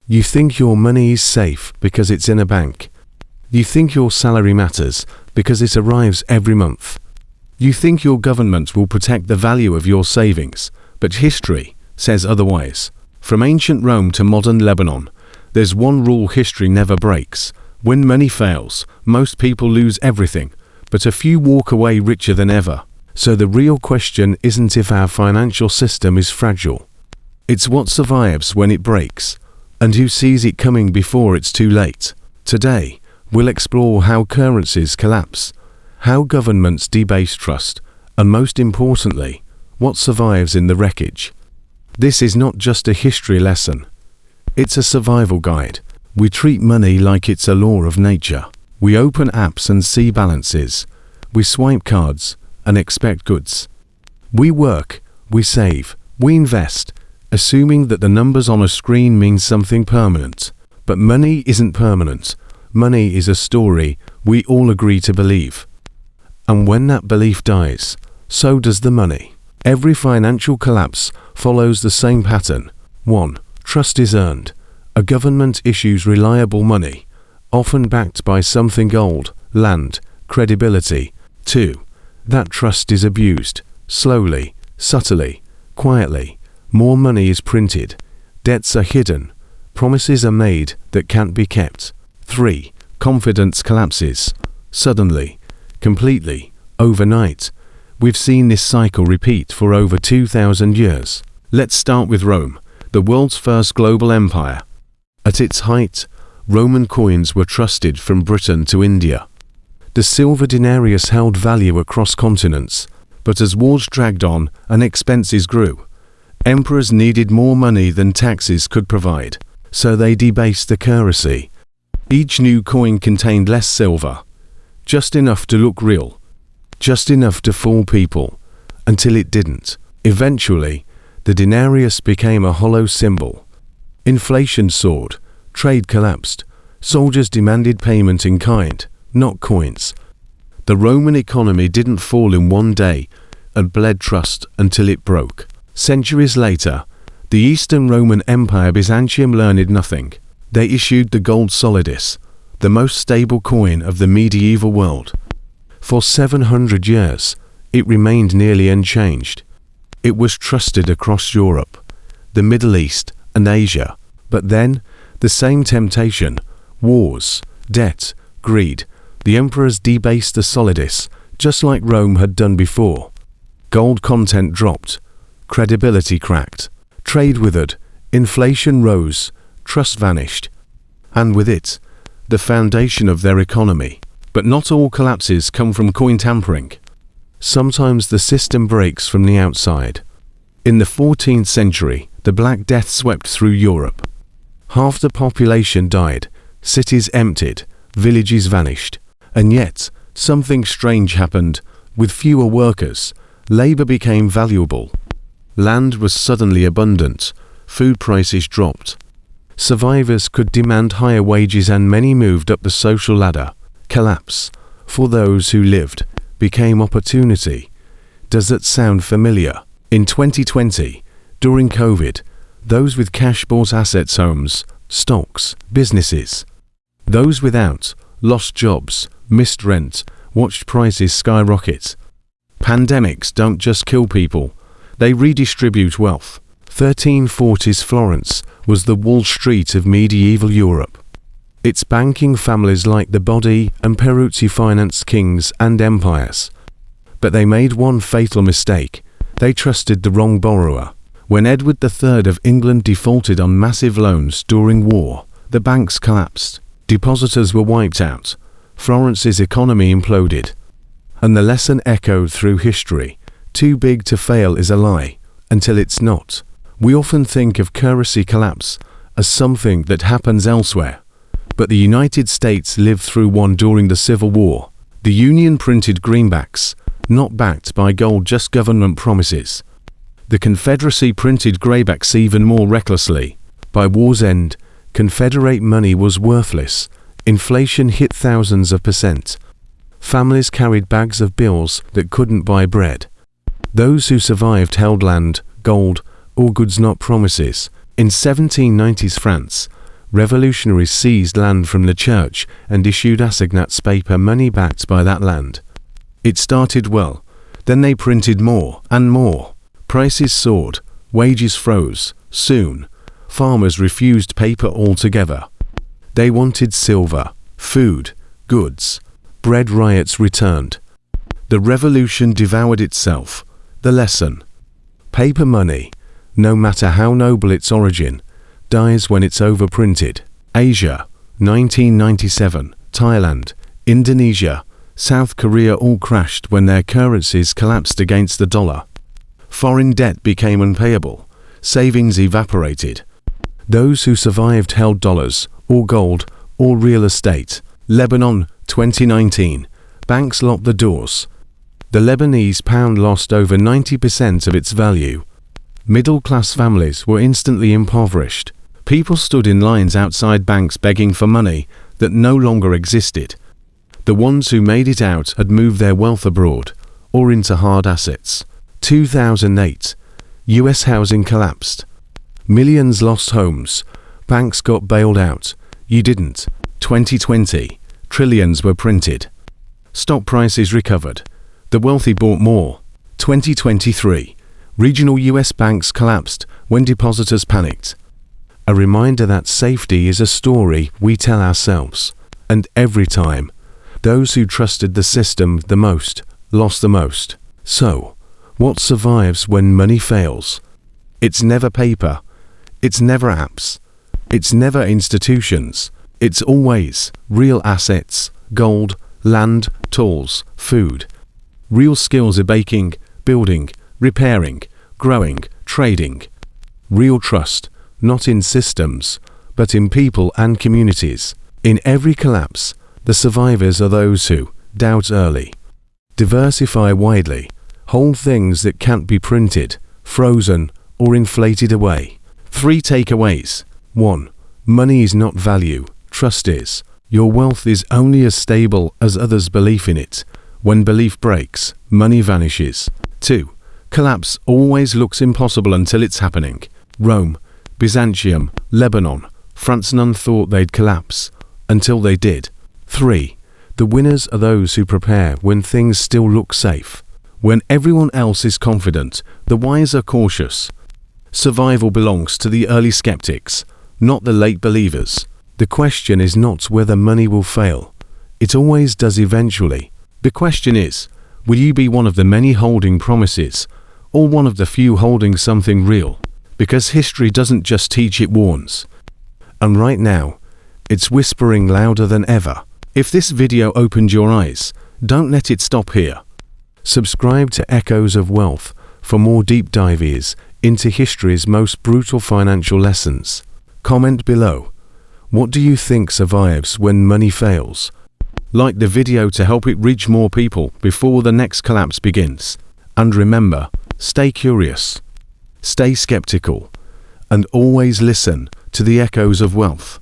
You think your money is safe because it's in a bank. You think your salary matters because it arrives every month. You think your government will protect the value of your savings, but history says otherwise. From ancient Rome to modern Lebanon, there's one rule history never breaks. When money fails, most people lose everything, but a few walk away richer than ever. So the real question isn't if our financial system is fragile. It's what survives when it breaks, and who sees it coming before it's too late. Today, we'll explore how currencies collapse, how governments debase trust, and most importantly, what survives in the wreckage. This is not just a history lesson. It's a survival guide. We treat money like it's a law of nature. We open apps and see balances. We swipe cards and expect goods. We work, we save, we invest, assuming that the numbers on a screen mean something permanent. But money isn't permanent. Money is a story we all agree to believe. And when that belief dies, so does the money. Every financial collapse follows the same pattern. 1. Trust is earned. A government issues reliable money, often backed by something old, land, credibility. 2. That trust is abused. Slowly, subtly, quietly. More money is printed. Debts are hidden. Promises are made that can't be kept. 3. Confidence collapses. Suddenly, completely, overnight. We've seen this cycle repeat for over 2,000 years. Let's start with Rome, the world's first global empire. At its height, Roman coins were trusted from Britain to India. The silver denarius held value across continents, but as wars dragged on and expenses grew, emperors needed more money than taxes could provide, so they debased the currency. Each new coin contained less silver, just enough to look real, just enough to fool people, until it didn't. Eventually, the denarius became a hollow symbol. Inflation soared, trade collapsed, soldiers demanded payment in kind, not coins. The Roman economy didn't fall in one day and bled trust until it broke. Centuries later, the Eastern Roman Empire Byzantium learned nothing. They issued the gold solidus, the most stable coin of the medieval world. For 700 years, it remained nearly unchanged. It was trusted across Europe, the Middle East, and Asia. But then, the same temptation, wars, debt, greed, the emperors debased the solidus, just like Rome had done before. Gold content dropped, credibility cracked, trade withered, inflation rose, trust vanished. And with it, the foundation of their economy. But not all collapses come from coin tampering. Sometimes the system breaks from the outside. In the 14th century, the Black Death swept through Europe. Half the population died, cities emptied, villages vanished. And yet, something strange happened. With fewer workers, labor became valuable. Land was suddenly abundant, food prices dropped. Survivors could demand higher wages and many moved up the social ladder. Collapse, for those who lived, became opportunity. Does that sound familiar? In 2020, during COVID, those with cash bought assets, homes, stocks, businesses. Those without lost jobs, missed rent, watched prices skyrocket. Pandemics don't just kill people, they redistribute wealth. 1340s Florence was the Wall Street of medieval Europe. Its banking families like the Bodi and Peruzzi financed kings and empires. But they made one fatal mistake. They trusted the wrong borrower. When Edward III of England defaulted on massive loans during war, the banks collapsed. Depositors were wiped out. Florence's economy imploded. And the lesson echoed through history. Too big to fail is a lie, until it's not. We often think of currency collapse as something that happens elsewhere. But the United States lived through one during the Civil War. The Union printed greenbacks, not backed by gold, just government promises. The Confederacy printed graybacks even more recklessly. By war's end, Confederate money was worthless. Inflation hit thousands of %. Families carried bags of bills that couldn't buy bread. Those who survived held land, gold, or goods, not promises. In 1790s France, Revolutionaries seized land from the church and issued assignats paper money backed by that land. It started well. Then they printed more and more. Prices soared. Wages froze. Soon, farmers refused paper altogether. They wanted silver, food, goods. Bread riots returned. The revolution devoured itself. The lesson: paper money, no matter how noble its origin, dies when it's overprinted. Asia, 1997, Thailand, Indonesia, South Korea all crashed when their currencies collapsed against the dollar. Foreign debt became unpayable. Savings evaporated. Those who survived held dollars, or gold, or real estate. Lebanon, 2019. Banks locked the doors. The Lebanese pound lost over 90% of its value. Middle-class families were instantly impoverished. People stood in lines outside banks begging for money that no longer existed. The ones who made it out had moved their wealth abroad, or into hard assets. 2008. US housing collapsed. Millions lost homes. Banks got bailed out. You didn't. 2020. Trillions were printed. Stock prices recovered. The wealthy bought more. 2023. Regional US banks collapsed when depositors panicked. A reminder that safety is a story we tell ourselves. And every time, those who trusted the system the most lost the most. So, what survives when money fails? It's never paper. It's never apps. It's never institutions. It's always real assets, gold, land, tools, food. Real skills are baking, building, repairing, growing, trading. Real trust, not in systems, but in people and communities. In every collapse, the survivors are those who doubt early, diversify widely, hold things that can't be printed, frozen, or inflated away. 3 takeaways. 1. Money is not value, trust is. Your wealth is only as stable as others' belief in it. When belief breaks, money vanishes. 2. Collapse always looks impossible until it's happening. Rome, Byzantium, Lebanon, France, none thought they'd collapse, until they did. 3. The winners are those who prepare when things still look safe. When everyone else is confident, the wise are cautious. Survival belongs to the early skeptics, not the late believers. The question is not whether money will fail. It always does eventually. The question is, will you be one of the many holding promises, or one of the few holding something real? Because history doesn't just teach, it warns. And right now, it's whispering louder than ever. If this video opened your eyes, don't let it stop here. Subscribe to Echoes of Wealth for more deep dives into history's most brutal financial lessons. Comment below. What do you think survives when money fails? Like the video to help it reach more people before the next collapse begins. And remember, stay curious, stay skeptical, and always listen to the echoes of wealth.